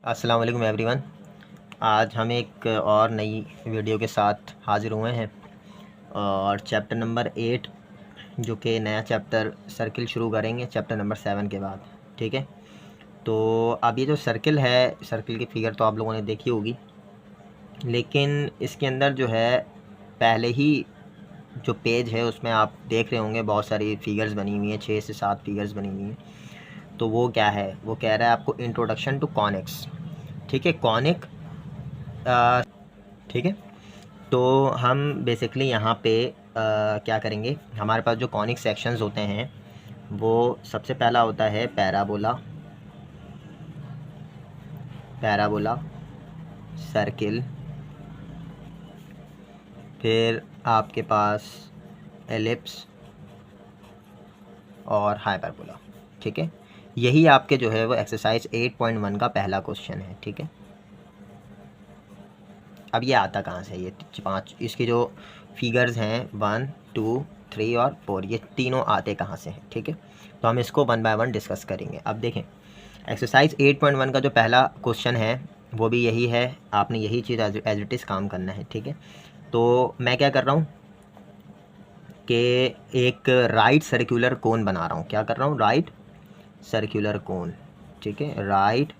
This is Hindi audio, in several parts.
अस्सलाम वालेकुम एवरीवन। आज हम एक और नई वीडियो के साथ हाज़िर हुए हैं और चैप्टर नंबर 8 जो कि नया चैप्टर सर्किल शुरू करेंगे चैप्टर नंबर 7 के बाद। ठीक है, तो अब ये जो सर्किल है, सर्किल की फ़िगर तो आप लोगों ने देखी होगी, लेकिन इसके अंदर जो है पहले ही जो पेज है उसमें आप देख रहे होंगे बहुत सारी फ़िगर्स बनी हुई हैं, 6 से 7 फ़िगर्स बनी हुई हैं। तो वो क्या है, वो कह रहा है आपको इंट्रोडक्शन टू कॉनिक्स। ठीक है, कॉनिक, ठीक है। तो हम बेसिकली यहाँ पे क्या करेंगे, हमारे पास जो कॉनिक सेक्शंस होते हैं वो सबसे पहला होता है पैराबोला, पैराबोला, सर्किल, फिर आपके पास एलिप्स और हाइपरबोला। ठीक है, यही आपके जो है वो एक्सरसाइज 8.1 का पहला क्वेश्चन है। ठीक है, अब ये आता कहाँ से, ये 5 इसकी जो फिगर्स हैं 1, 2, 3 और 4, ये तीनों आते कहाँ से हैं। ठीक है, तो हम इसको 1 बाय 1 डिस्कस करेंगे। अब देखें, एक्सरसाइज 8.1 का जो पहला क्वेश्चन है वो भी यही है, आपने यही चीज़ एज इट इज़ काम करना है। ठीक है, तो मैं क्या कर रहा हूँ कि एक राइट सर्कुलर कोन बना रहा हूँ। क्या कर रहा हूँ, राइट सर्कुलर कोन। ठीक है, राइट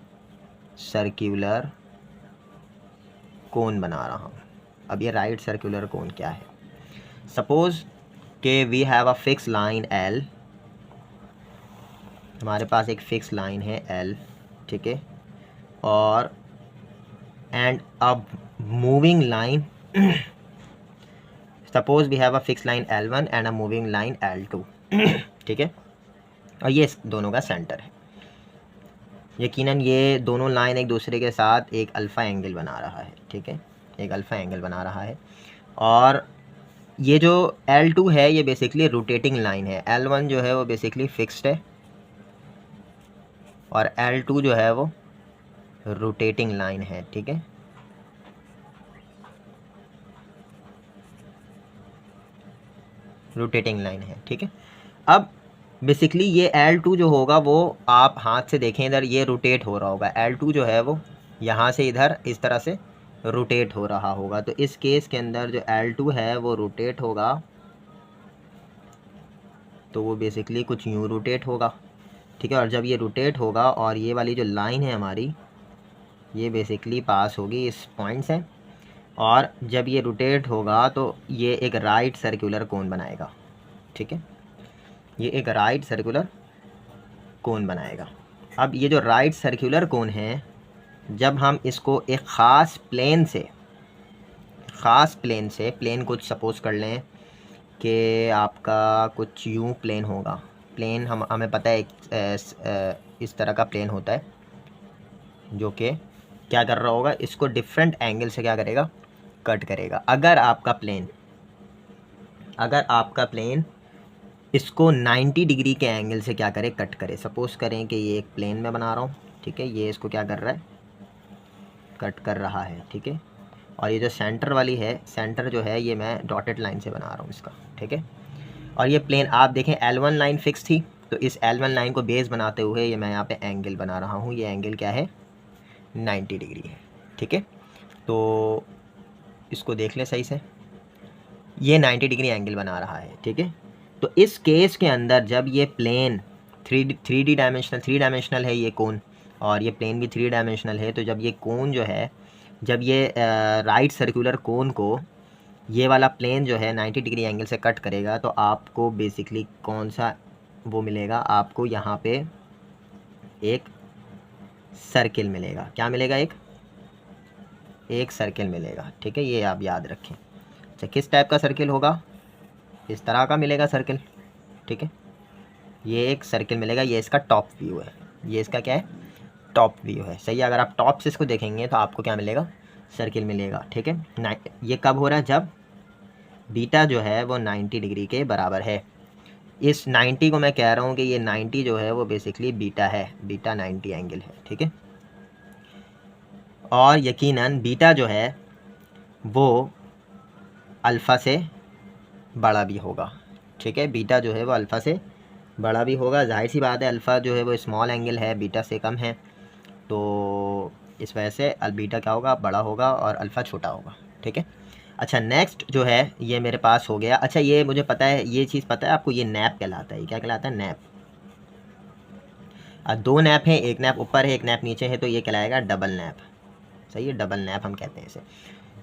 सर्कुलर कोन बना रहा हूँ। अब ये राइट सर्कुलर कोन क्या है, सपोज़ कि we have a fix line L, हमारे पास एक फिक्स लाइन है L। ठीक है, और एंड अब moving line suppose we have a fix line L1 and a moving line L2। ठीक है, और ये दोनों का सेंटर है। यकीनन ये दोनों लाइन एक दूसरे के साथ एक अल्फ़ा एंगल बना रहा है। ठीक है, एक अल्फ़ा एंगल बना रहा है। और ये जो L2 है ये बेसिकली रोटेटिंग लाइन है, L1 जो है वो बेसिकली फिक्स्ड है और L2 जो है वो रोटेटिंग लाइन है। ठीक है, रोटेटिंग लाइन है। ठीक है, अब बेसिकली ये L2 जो होगा वो आप हाथ से देखें, इधर ये रोटेट हो रहा होगा। L2 जो है वो यहाँ से इधर इस तरह से रोटेट हो रहा होगा। तो इस केस के अंदर जो L2 है वो रोटेट होगा, तो वो बेसिकली कुछ यूँ रोटेट होगा। ठीक है, और जब ये रोटेट होगा और ये वाली जो लाइन है हमारी ये बेसिकली पास होगी इस पॉइंट से, और जब ये रोटेट होगा तो ये एक राइट सर्कुलर कोन बनाएगा। ठीक है, ये एक राइट सर्कुलर कोन बनाएगा। अब ये जो राइट सर्कुलर कोन है, जब हम इसको एक ख़ास प्लेन से प्लेन कुछ सपोज़ कर लें कि आपका कुछ यूँ प्लेन होगा, प्लेन हमें पता है इस तरह का प्लेन होता है जो कि क्या कर रहा होगा, इसको डिफरेंट एंगल से क्या करेगा, कट करेगा। अगर आपका प्लेन इसको 90 डिग्री के एंगल से क्या करे, कट करे। सपोज़ करें कि ये एक प्लेन में बना रहा हूँ। ठीक है, ये इसको क्या कर रहा है, कट कर रहा है। ठीक है, और ये जो सेंटर वाली है, सेंटर जो है ये मैं डॉटेड लाइन से बना रहा हूँ इसका। ठीक है, और ये प्लेन आप देखें L1 लाइन फिक्स थी, तो इस L1 लाइन को बेस बनाते हुए ये मैं यहाँ पे एंगल बना रहा हूँ। ये एंगल क्या है, 90 डिग्री है। ठीक है, तो इसको देख लें सही से, ये 90 डिग्री एंगल बना रहा है। ठीक है, तो इस केस के अंदर जब ये प्लेन थ्री डायमेंशनल है ये कोन, और ये प्लेन भी 3 डायमेंशनल है, तो जब ये कोन जो है, जब ये राइट सर्कुलर कोन को ये वाला प्लेन जो है 90 डिग्री एंगल से कट करेगा, तो आपको बेसिकली कौन सा वो मिलेगा, आपको यहाँ पे एक सर्किल मिलेगा। क्या मिलेगा, एक सर्किल मिलेगा। ठीक है, ये आप याद रखें। अच्छा, किस टाइप का सर्किल होगा, इस तरह का मिलेगा सर्किल। ठीक है, ये एक सर्किल मिलेगा, ये इसका टॉप व्यू है, ये इसका क्या है, टॉप व्यू है। सही है, अगर आप टॉप से इसको देखेंगे तो आपको क्या मिलेगा, सर्किल मिलेगा। ठीक है, ये कब हो रहा है, जब बीटा जो है वो 90 डिग्री के बराबर है। इस 90 को मैं कह रहा हूँ कि ये 90 जो है वो बेसिकली बीटा है, बीटा 90 एंगल है। ठीक है, और यकीनन बीटा जो है वो अल्फ़ा से बड़ा भी होगा। ठीक है, बीटा जो है वो अल्फ़ा से बड़ा भी होगा। जाहिर सी बात है, अल्फ़ा जो है वो स्मॉल एंगल है, बीटा से कम है, तो इस वजह से बीटा क्या होगा, बड़ा होगा और अल्फ़ा छोटा होगा, ठीक है। अच्छा नेक्स्ट जो है ये मेरे पास हो गया। अच्छा ये मुझे पता है, ये चीज़ पता है आपको, ये नैप कहलाता है। ये क्या कहलाता है, नैप। दो नैप हैं, एक नैप ऊपर है एक नैप नीचे है, तो ये कहलाएगा डबल नैप। सही है, डबल नैप हम कहते हैं इसे।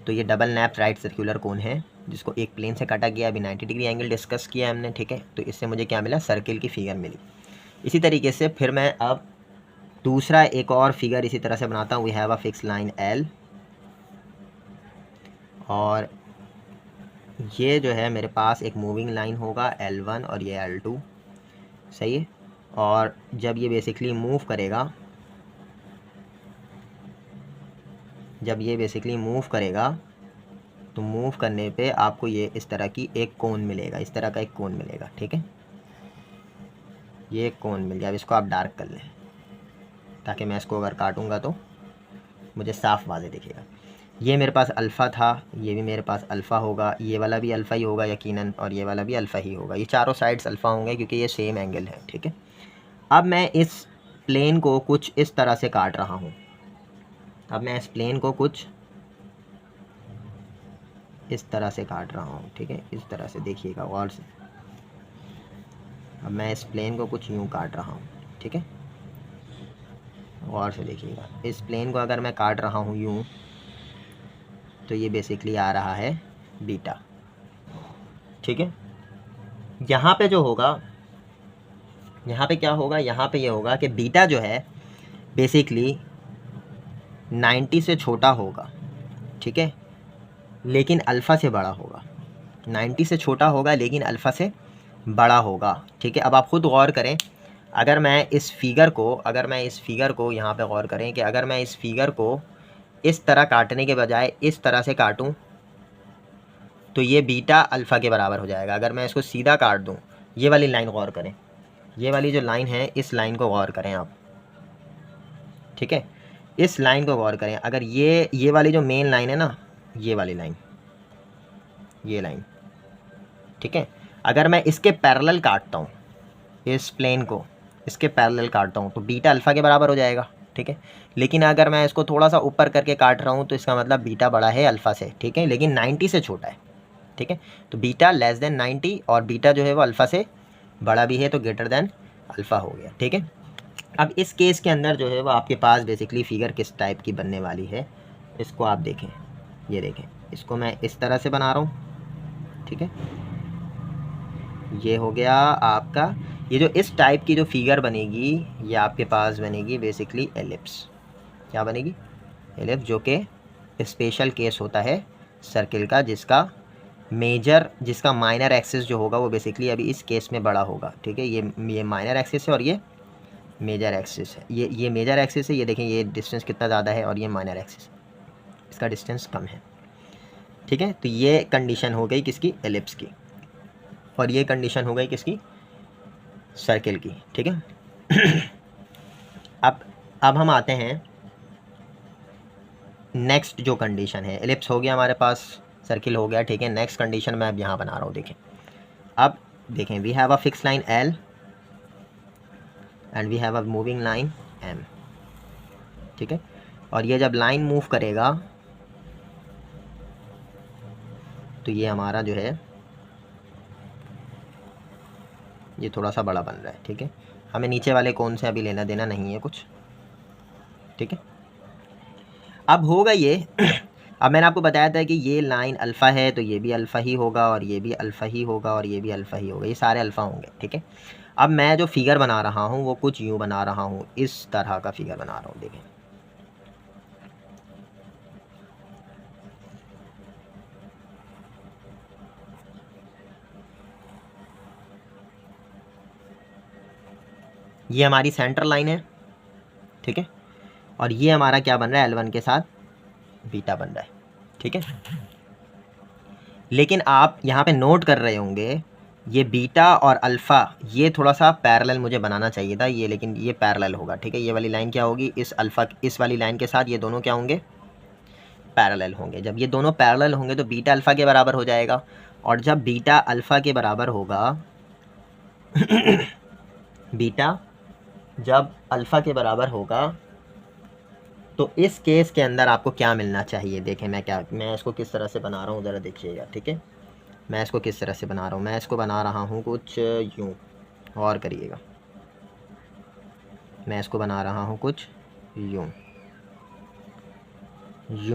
तो ये double nap right circular cone है जिसको एक प्लेन से काटा गया। अभी 90 डिग्री एंगल डिस्कस किया हमने, ठीक है। तो इससे मुझे क्या मिला, सर्किल की फिगर मिली। इसी तरीके से फिर मैं अब दूसरा एक और फिगर इसी तरह से बनाता हूँ। We have a fix line L, और ये जो है मेरे पास एक मूविंग लाइन होगा L1 और ये L2, सही है। और जब ये बेसिकली मूव करेगा, तो मूव करने पे आपको ये इस तरह की एक कोन मिलेगा, इस तरह का एक कोन मिलेगा, ठीक है। ये एक कोन मिल गया। अब इसको आप डार्क कर लें ताकि मैं इसको अगर काटूंगा तो मुझे साफ वाज़े दिखेगा। ये मेरे पास अल्फ़ा था, ये भी मेरे पास अल्फ़ा होगा, ये वाला भी अल्फ़ा ही होगा यकीनन, और ये वाला भी अल्फ़ा ही होगा। ये चारों साइड्स अल्फ़ा होंगे क्योंकि ये सेम एंगल है, ठीक है। अब मैं इस प्लेन को कुछ इस तरह से काट रहा हूँ। अब मैं इस प्लेन को कुछ इस तरह से काट रहा हूँ, ठीक है। इस तरह से देखिएगा गौर से। अब मैं इस प्लेन को कुछ यूँ काट रहा हूँ, ठीक है। गौर से देखिएगा, इस प्लेन को अगर मैं काट रहा हूँ यूँ, तो ये बेसिकली आ रहा है बीटा, ठीक है। यहाँ पे जो होगा, यहाँ पे क्या होगा, यहाँ पे ये होगा कि बीटा जो है बेसिकली 90 से छोटा होगा, ठीक है, लेकिन अल्फ़ा से बड़ा होगा। 90 से छोटा होगा लेकिन अल्फ़ा से बड़ा होगा, ठीक है। अब आप ख़ुद गौर करें, अगर मैं इस फिगर को यहाँ पे गौर करें कि अगर मैं इस फिगर को इस तरह काटने के बजाय इस तरह से काटूं तो ये बीटा अल्फ़ा के बराबर हो जाएगा। अगर मैं इसको सीधा काट दूं, ये वाली लाइन गौर करें, ये वाली जो लाइन है इस लाइन को गौर करें आप, ठीक है। इस लाइन को गौर करें। अगर ये वाली जो मेन लाइन है ना, ये वाली लाइन, ये लाइन, ठीक है, अगर मैं इसके पैरेलल काटता हूँ, इस प्लेन को इसके पैरेलल काटता हूँ तो बीटा अल्फ़ा के बराबर हो जाएगा, ठीक है। लेकिन अगर मैं इसको थोड़ा सा ऊपर करके काट रहा हूँ तो इसका मतलब बीटा बड़ा है अल्फ़ा से, ठीक है, लेकिन 90 से छोटा है, ठीक है। तो बीटा लेस देन 90 और बीटा जो है वो अल्फ़ा से बड़ा भी है, तो ग्रेटर देन अल्फ़ा हो गया, ठीक है। अब इस केस के अंदर जो है वो आपके पास बेसिकली फ़िगर किस टाइप की बनने वाली है, इसको आप देखें। ये देखें, इसको मैं इस तरह से बना रहा हूँ, ठीक है। ये हो गया आपका, ये जो इस टाइप की जो फिगर बनेगी ये आपके पास बनेगी बेसिकली एलिप्स। क्या बनेगी, एलिप्स, जो कि स्पेशल केस होता है सर्किल का, जिसका माइनर एक्सिस जो होगा वो बेसिकली अभी इस केस में बड़ा होगा, ठीक है। ये माइनर एक्सिस है और ये मेजर एक्सिस है। ये मेजर एक्सिस है, ये देखें ये डिस्टेंस कितना ज़्यादा है, और ये माइनर एक्सिस, इसका डिस्टेंस कम है, ठीक है। तो ये कंडीशन हो गई किसकी, एलिप्स की, और ये कंडीशन हो गई किसकी, सर्किल की, ठीक है। अब हम आते हैं नेक्स्ट जो कंडीशन है। एलिप्स हो गया हमारे पास, सर्किल हो गया, ठीक है। नेक्स्ट कंडीशन मैं अब यहाँ बना रहा हूँ, देखें। अब देखें, we have a fix line L and we have a moving line M, ठीक है। और ये जब लाइन मूव करेगा तो ये हमारा जो है ये थोड़ा सा बड़ा बन रहा है, ठीक है। हमें नीचे वाले कोन से अभी लेना देना नहीं है कुछ, ठीक है। अब होगा ये अब मैंने आपको बताया था कि ये लाइन अल्फ़ा है तो ये भी अल्फ़ा ही होगा, और ये भी अल्फ़ा ही होगा, और ये भी अल्फ़ा ही होगा, ये सारे अल्फ़ा होंगे, ठीक है। अब मैं जो फिगर बना रहा हूँ वो कुछ यूँ बना रहा हूँ, इस तरह का फिगर बना रहा हूँ, देखें। ये हमारी सेंटर लाइन है, ठीक है, और ये हमारा क्या बन रहा है, L1 के साथ बीटा बन रहा है, ठीक है। लेकिन आप यहाँ पे नोट कर रहे होंगे ये बीटा और अल्फ़ा ये थोड़ा सा पैरेलल मुझे बनाना चाहिए था ये, लेकिन ये पैरेलल होगा, ठीक है। ये वाली लाइन क्या होगी, इस वाली लाइन के साथ ये दोनों क्या होंगे, पैरेलल होंगे। जब ये दोनों पैरेलल होंगे तो बीटा अल्फ़ा के बराबर हो जाएगा, और जब बीटा अल्फ़ा के बराबर होगा बीटा जब अल्फ़ा के बराबर होगा तो इस केस के अंदर आपको क्या मिलना चाहिए, देखें मैं इसको किस तरह से बना रहा हूँ ज़रा देखिएगा, ठीक है। मैं इसको किस तरह से बना रहा हूँ, मैं इसको बना रहा हूँ कुछ यूँ, और करिएगा, मैं इसको बना रहा हूँ कुछ यूँ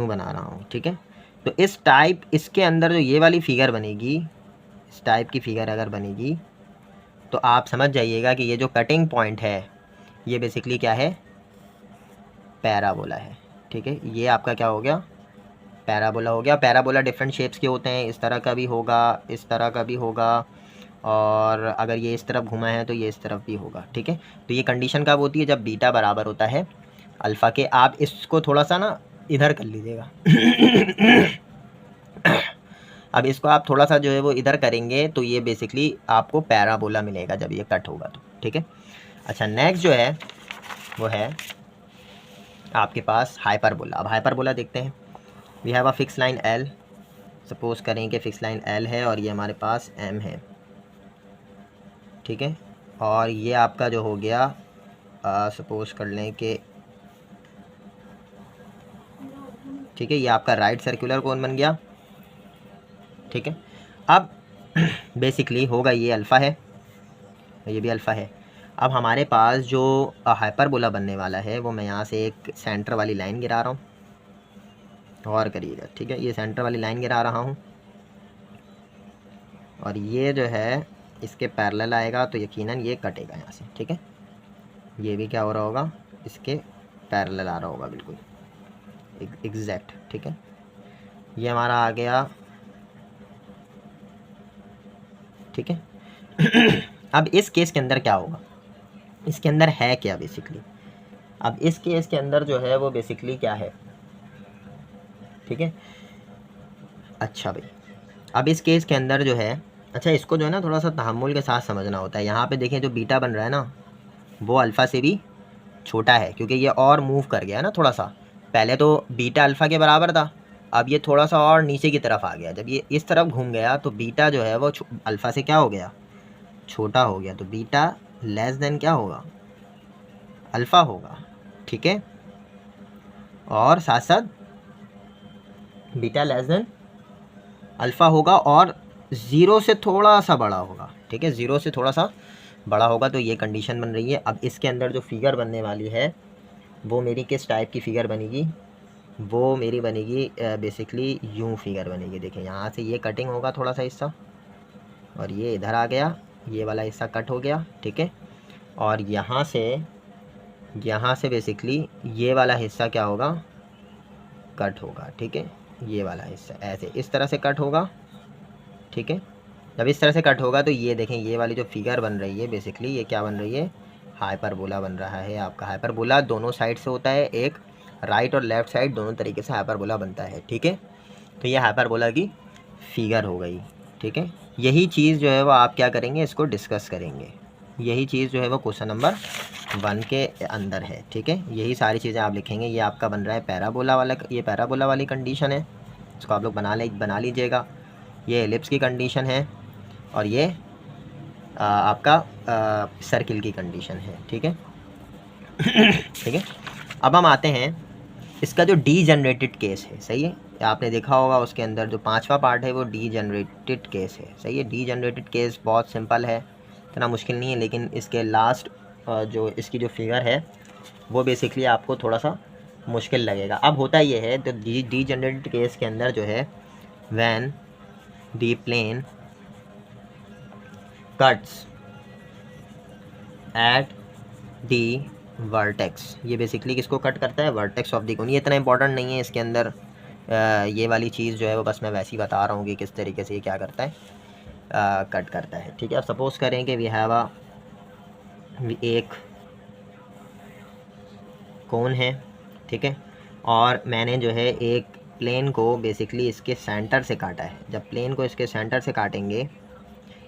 बना रहा हूँ, ठीक है। तो इस टाइप इसके अंदर जो ये वाली फिगर बनेगी, इस टाइप की फिगर अगर बनेगी तो आप समझ जाइएगा कि ये जो कटिंग पॉइंट है ये बेसिकली क्या है, पैराबोला है, ठीक है। ये आपका क्या हो गया, पैराबोला हो गया। पैराबोला डिफरेंट शेप्स के होते हैं, इस तरह का भी होगा, इस तरह का भी होगा, और अगर ये इस तरफ घुमा है तो ये इस तरफ भी होगा, ठीक है। तो ये कंडीशन कब होती है, जब बीटा बराबर होता है अल्फ़ा के। आप इसको थोड़ा सा ना इधर कर लीजिएगा अब इसको आप थोड़ा सा जो है वो इधर करेंगे तो ये बेसिकली आपको पैराबोला मिलेगा जब ये कट होगा तो, ठीक है। अच्छा, नेक्स्ट जो है वो है आपके पास हाइपरबोला। अब हाइपरबोला देखते हैं। We have a fix line L, suppose करें कि फिक्स लाइन एल है और ये हमारे पास एम है, ठीक है। और ये आपका जो हो गया, सपोज कर लें कि ठीक है, ये आपका राइट सर्कुलर कोन बन गया, ठीक है। अब बेसिकली होगा ये अल्फ़ा है, ये भी अल्फ़ा है। अब हमारे पास जो हाइपरबोला बनने वाला है वो मैं यहाँ से एक सेंटर वाली लाइन गिरा रहा हूँ, और करिएगा, ठीक है। ये सेंटर वाली लाइन गिरा रहा हूँ और ये जो है इसके पैरेलल आएगा तो यकीनन ये कटेगा यहाँ से, ठीक है। ये भी क्या हो रहा होगा, इसके पैरेलल आ रहा होगा, बिल्कुल एग्जैक्ट, ठीक है। ये हमारा आ गया, ठीक है। अब इस केस के अंदर क्या होगा, इसके अंदर है क्या बेसिकली, अब इस केस के अंदर जो है वो बेसिकली क्या है, ठीक है। अच्छा भाई, अब इस केस के अंदर जो है, अच्छा इसको जो है ना थोड़ा सा तहम्मुल के साथ समझना होता है। यहाँ पे देखें जो बीटा बन रहा है ना वो अल्फ़ा से भी छोटा है, क्योंकि ये और मूव कर गया ना थोड़ा सा। पहले तो बीटा अल्फ़ा के बराबर था, अब ये थोड़ा सा और नीचे की तरफ आ गया। जब ये इस तरफ घूम गया तो बीटा जो है वो अल्फ़ा से क्या हो गया, छोटा हो गया। तो बीटा लेस देन क्या होगा, अल्फ़ा होगा, ठीक है। और साथ साथ बीटा लेस देन अल्फ़ा होगा और ज़ीरो से थोड़ा सा बड़ा होगा, ठीक है, ज़ीरो से थोड़ा सा बड़ा होगा। तो ये कंडीशन बन रही है। अब इसके अंदर जो फिगर बनने वाली है वो मेरी किस टाइप की फ़िगर बनेगी, वो मेरी बनेगी बेसिकली यूँ फिगर बनेगी। देखें यहाँ से ये कटिंग होगा थोड़ा सा हिस्सा, और ये इधर आ गया, ये वाला हिस्सा कट हो गया, ठीक है। और यहाँ से बेसिकली ये वाला हिस्सा क्या होगा, कट होगा, ठीक है। ये वाला हिस्सा ऐसे इस तरह से कट होगा, ठीक है। जब इस तरह से कट होगा तो ये देखें ये वाली जो फिगर बन रही है बेसिकली ये क्या बन रही है, हाइपरबोला बन रहा है आपका। हाइपरबोला दोनों साइड से होता है, एक राइट और लेफ़्ट साइड दोनों तरीके से हाइपरबोला बनता है, ठीक है। तो ये हाइपरबोला की फिगर हो गई, ठीक है। यही चीज़ जो है वो आप क्या करेंगे, इसको डिस्कस करेंगे। यही चीज़ जो है वो क्वेश्चन नंबर 1 के अंदर है, ठीक है। यही सारी चीज़ें आप लिखेंगे। ये आपका बन रहा है पैराबोला वाला, ये पैराबोला वाली कंडीशन है, इसको आप लोग बना लीजिएगा। ये एलिप्स की कंडीशन है और ये आपका सर्किल की कंडीशन है, ठीक है। ठीक है। अब हम आते हैं इसका जो डी जनरेटेड केस है, सही है। आपने देखा होगा उसके अंदर जो 5वां पार्ट है वो डी जनरेटेड केस है, सही है। डी जनरेटेड केस बहुत सिंपल है, इतना मुश्किल नहीं है, लेकिन इसके लास्ट जो इसकी जो फिगर है वो बेसिकली आपको थोड़ा सा मुश्किल लगेगा। अब होता ये है, तो डी जनरेटेड केस के अंदर जो है when the plane cuts at the vertex, ये बेसिकली किसको कट करता है, वर्टेक्स ऑफ दी कोन। ये इतना इंपॉर्टेंट नहीं है इसके अंदर, ये वाली चीज़ जो है वो बस मैं वैसे ही बता रहा हूँ कि किस तरीके से ये क्या करता है, कट करता है, ठीक है। अब सपोज़ करें कि वी हैव एक कोन है, ठीक है, और मैंने जो है एक प्लेन को बेसिकली इसके सेंटर से काटा है। जब प्लेन को इसके सेंटर से काटेंगे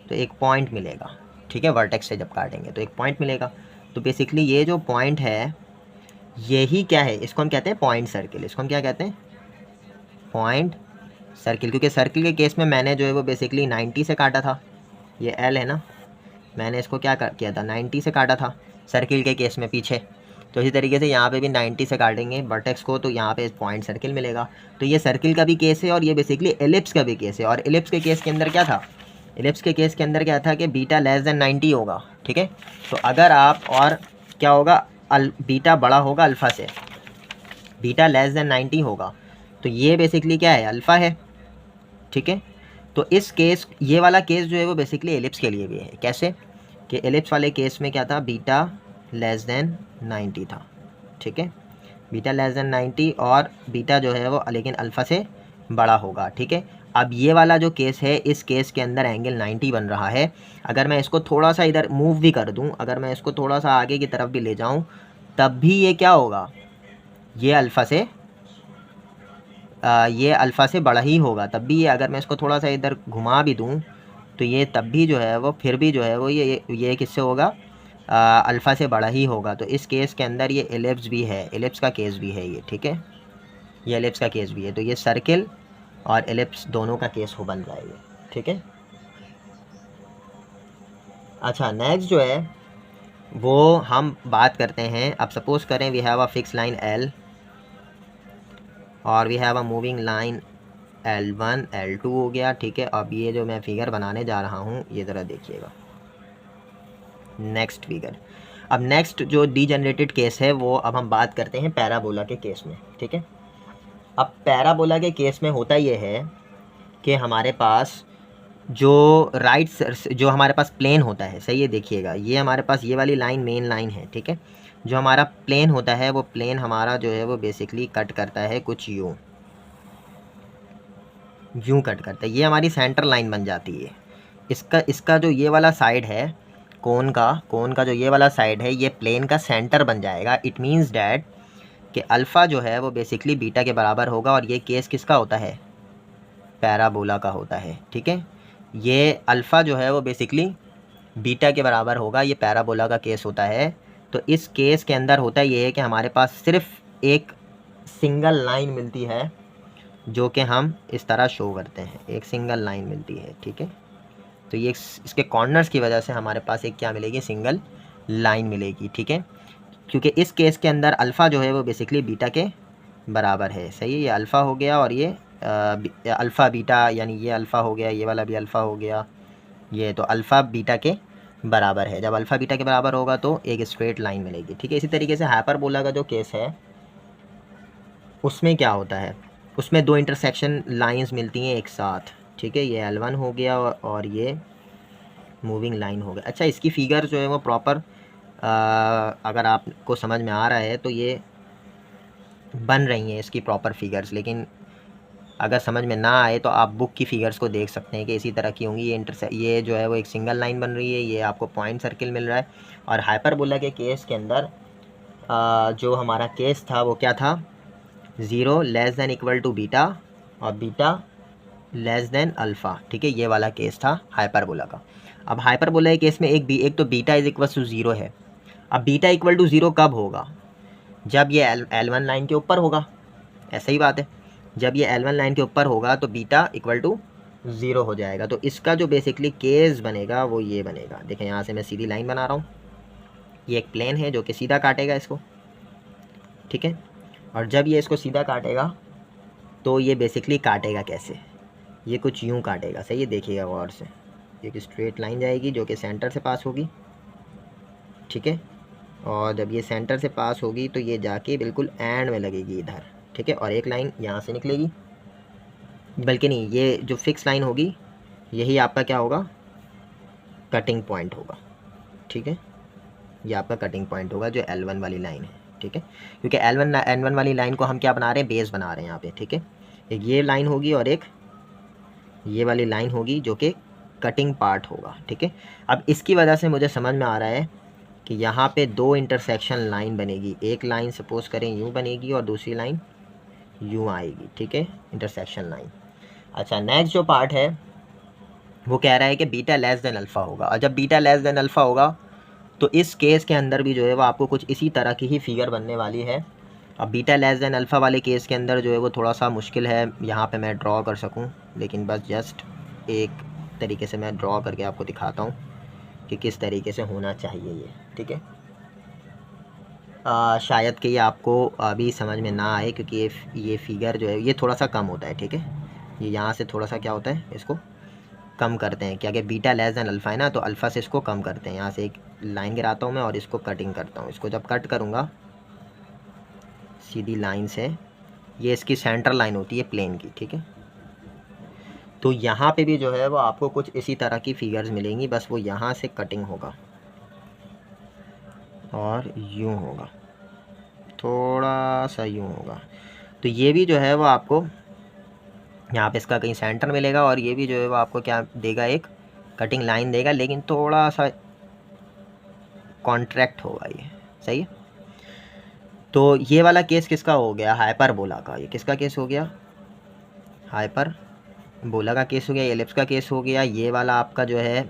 तो एक पॉइंट मिलेगा, ठीक है। वर्टेक्स से जब काटेंगे तो एक पॉइंट मिलेगा। तो बेसिकली ये जो पॉइंट है यही क्या है, इसको हम कहते हैं पॉइंट सर्किल। इसको हम क्या कहते हैं, पॉइंट सर्किल, क्योंकि सर्किल के केस में मैंने जो है वो बेसिकली 90 से काटा था। ये एल है ना, मैंने इसको क्या किया था, 90 से काटा था सर्किल के केस में पीछे। तो इसी तरीके से यहाँ पे भी 90 से काटेंगे वर्टेक्स को, तो यहाँ पे पॉइंट सर्किल मिलेगा। तो ये सर्किल का भी केस है और ये बेसिकली एलिप्स का भी केस है। और एलिप्स के केस के अंदर क्या था, एलिप्स के केस के अंदर क्या था कि बीटा लेस देन 90 होगा, ठीक है। तो अगर आप, और क्या होगा, बीटा बड़ा होगा अल्फ़ा से, बीटा लेस देन 90 होगा, तो ये बेसिकली क्या है, अल्फ़ा है, ठीक है। तो इस केस, ये वाला केस जो है वो बेसिकली एलिप्स के लिए भी है। कैसे कि एलिप्स वाले केस में क्या था, बीटा लेस देन 90 था, ठीक है, बीटा लेस देन 90 और बीटा जो है वो लेकिन अल्फ़ा से बड़ा होगा, ठीक है। अब ये वाला जो केस है, इस केस के अंदर एंगल 90 बन रहा है। अगर मैं इसको थोड़ा सा इधर मूव भी कर दूं, अगर मैं इसको थोड़ा सा आगे की तरफ भी ले जाऊं, तब भी ये क्या होगा, ये अल्फ़ा से बड़ा ही होगा। तब भी ये, अगर मैं इसको थोड़ा सा इधर घुमा भी दूं, तो ये तब भी जो है वो, फिर भी जो है वो ये किससे होगा, अल्फ़ा से बड़ा ही होगा। तो इस केस के अंदर ये एलिप्स भी है, एलिप्स का केस भी है ये, ठीक है, ये एलिप्स का केस भी है। तो ये सर्किल और एलिप्स दोनों का केस हो बन रहा है ये, ठीक है। अच्छा, नेक्स्ट जो है वो हम बात करते हैं। अब सपोज करें we have a fix line L और we have a moving line L1 L2 हो गया, ठीक है। अब ये जो मैं फिगर बनाने जा रहा हूँ, ये ज़रा देखिएगा, नेक्स्ट फिगर। अब नेक्स्ट जो डीजनरेटेड केस है वो अब हम बात करते हैं पैराबोला के केस में, ठीक है। अब पैराबोला के केस में होता ये है कि हमारे पास जो जो हमारे पास प्लेन होता है, सही है, देखिएगा, ये हमारे पास ये वाली लाइन मेन लाइन है, ठीक है। जो हमारा प्लेन होता है वो प्लेन हमारा जो है वो बेसिकली कट करता है कुछ यूँ कट करता है, ये हमारी सेंटर लाइन बन जाती है। इसका जो ये वाला साइड है, कोन का जो ये वाला साइड है, ये प्लेन का सेंटर बन जाएगा। इट मीन्स डैट कि अल्फ़ा जो है वो बेसिकली बीटा के बराबर होगा। और ये केस किसका होता है, पैराबोला का होता है, ठीक है। ये अल्फ़ा जो है वो बेसिकली बीटा के बराबर होगा, ये पैराबोला का केस होता है। तो इस केस के अंदर होता ये है कि हमारे पास सिर्फ एक सिंगल लाइन मिलती है जो कि हम इस तरह शो करते हैं, एक सिंगल लाइन मिलती है, ठीक है। तो ये इसके कॉर्नर्स की वजह से हमारे पास एक क्या मिलेगी, सिंगल लाइन मिलेगी, ठीक है। क्योंकि इस केस के अंदर अल्फ़ा जो है वो बेसिकली बीटा के बराबर है, सही है। ये अल्फ़ा हो गया और ये अल्फ़ा बीटा, यानी ये अल्फ़ा हो गया, ये वाला भी अल्फ़ा हो गया, ये तो अल्फ़ा बीटा के बराबर है। जब अल्फ़ा बीटा के बराबर होगा तो एक स्ट्रेट लाइन मिलेगी, ठीक है। इसी तरीके से हाइपरबोला का जो केस है उसमें क्या होता है, उसमें दो इंटरसेक्शन लाइंस मिलती हैं एक साथ, ठीक है। ये L1 हो गया और ये मूविंग लाइन हो गया। अच्छा, इसकी फ़िगर जो है वो प्रॉपर अगर आपको समझ में आ रहा है तो ये बन रही हैं इसकी प्रॉपर फिगर्स, लेकिन अगर समझ में ना आए तो आप बुक की फ़िगर्स को देख सकते हैं कि इसी तरह की होंगी। ये जो है वो एक सिंगल लाइन बन रही है, ये आपको पॉइंट सर्किल मिल रहा है। और हाइपरबोला के केस के अंदर जो हमारा केस था वो क्या था, 0 less than equal to beta और बीटा लेस दैन अल्फ़ा, ठीक है। ये वाला केस था हाइपरबोला का। अब हाइपरबोला के केस में एक तो बीटा इज इक्वल टू 0 है। अब बीटा इक्वल टू 0 कब होगा, जब ये L1 लाइन के ऊपर होगा, ऐसा ही बात है। जब ये L1 लाइन के ऊपर होगा तो बीटा इक्वल टू 0 हो जाएगा। तो इसका जो बेसिकली केस बनेगा वो ये बनेगा, देखें यहाँ से मैं सीधी लाइन बना रहा हूँ, ये एक प्लेन है जो कि सीधा काटेगा इसको, ठीक है। और जब ये इसको सीधा काटेगा तो ये बेसिकली काटेगा कैसे, ये कुछ यूँ काटेगा, सही है, देखिएगा गौर से। एक स्ट्रेट लाइन जाएगी जो कि सेंटर से पास होगी, ठीक है। और जब ये सेंटर से पास होगी तो ये जाके बिल्कुल एंड में लगेगी इधर, ठीक है। और एक लाइन यहाँ से निकलेगी, बल्कि नहीं, ये जो फिक्स लाइन होगी यही आपका क्या होगा, कटिंग पॉइंट होगा, ठीक है। ये आपका कटिंग पॉइंट होगा जो L1 वाली लाइन है, ठीक है। क्योंकि N1 वाली लाइन को हम क्या बना रहे हैं, बेस बना रहे हैं यहाँ पे, ठीक है। एक ये लाइन होगी और एक ये वाली लाइन होगी जो कि कटिंग पार्ट होगा, ठीक है। अब इसकी वजह से मुझे समझ में आ रहा है कि यहाँ पे दो इंटरसेक्शन लाइन बनेगी, एक लाइन सपोज़ करें यूँ बनेगी और दूसरी लाइन यूँ आएगी, ठीक है, इंटरसेक्शन लाइन। अच्छा, नेक्स्ट जो पार्ट है वो कह रहा है कि बीटा लेस देन अल्फ़ा होगा। और जब बीटा लेस देन अल्फ़ा होगा तो इस केस के अंदर भी जो है वो आपको कुछ इसी तरह की ही फिगर बनने वाली है। अब बीटा लेस देन अल्फ़ा वाले केस के अंदर जो है वो थोड़ा सा मुश्किल है यहाँ पे मैं ड्रॉ कर सकूँ, लेकिन बस जस्ट एक तरीके से मैं ड्रॉ करके आपको दिखाता हूँ कि किस तरीके से होना चाहिए ये, ठीक है। शायद कि ये आपको अभी समझ में ना आए, क्योंकि ये फिगर जो है ये थोड़ा सा कम होता है, ठीक है। ये यहाँ से थोड़ा सा क्या होता है, इसको कम करते हैं, क्या कि बीटा लेस देन अल्फ़ा है ना, तो अल्फ़ा से इसको कम करते हैं। यहाँ से एक लाइन गिराता हूँ मैं और इसको कटिंग करता हूँ। इसको जब कट करूँगा सीधी लाइन से, ये इसकी सेंटर लाइन होती है प्लेन की, ठीक है। तो यहाँ पे भी जो है वो आपको कुछ इसी तरह की फिगर्स मिलेंगी, बस वो यहाँ से कटिंग होगा और यूँ होगा, थोड़ा सा यूँ होगा। तो ये भी जो है वो आपको यहाँ पे इसका कहीं सेंटर मिलेगा, और ये भी जो है वो आपको क्या देगा, एक कटिंग लाइन देगा, लेकिन थोड़ा सा कॉन्ट्रैक्ट होगा ये, सही है। तो ये वाला केस किसका हो गया, हाइपरबोला का। ये किसका केस हो गया, हाइपरबोला का केस हो गया, एलिप्स का केस हो गया। ये वाला आपका जो है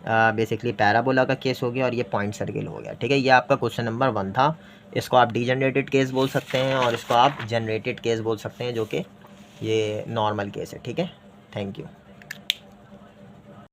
बेसिकली पैराबोला का केस हो गया, और ये पॉइंट सर्किल हो गया, ठीक है। ये आपका क्वेश्चन नंबर 1 था। इसको आप डीजनरेटेड केस बोल सकते हैं, और इसको आप जनरेटेड केस बोल सकते हैं, जो कि ये नॉर्मल केस है, ठीक है। Thank you.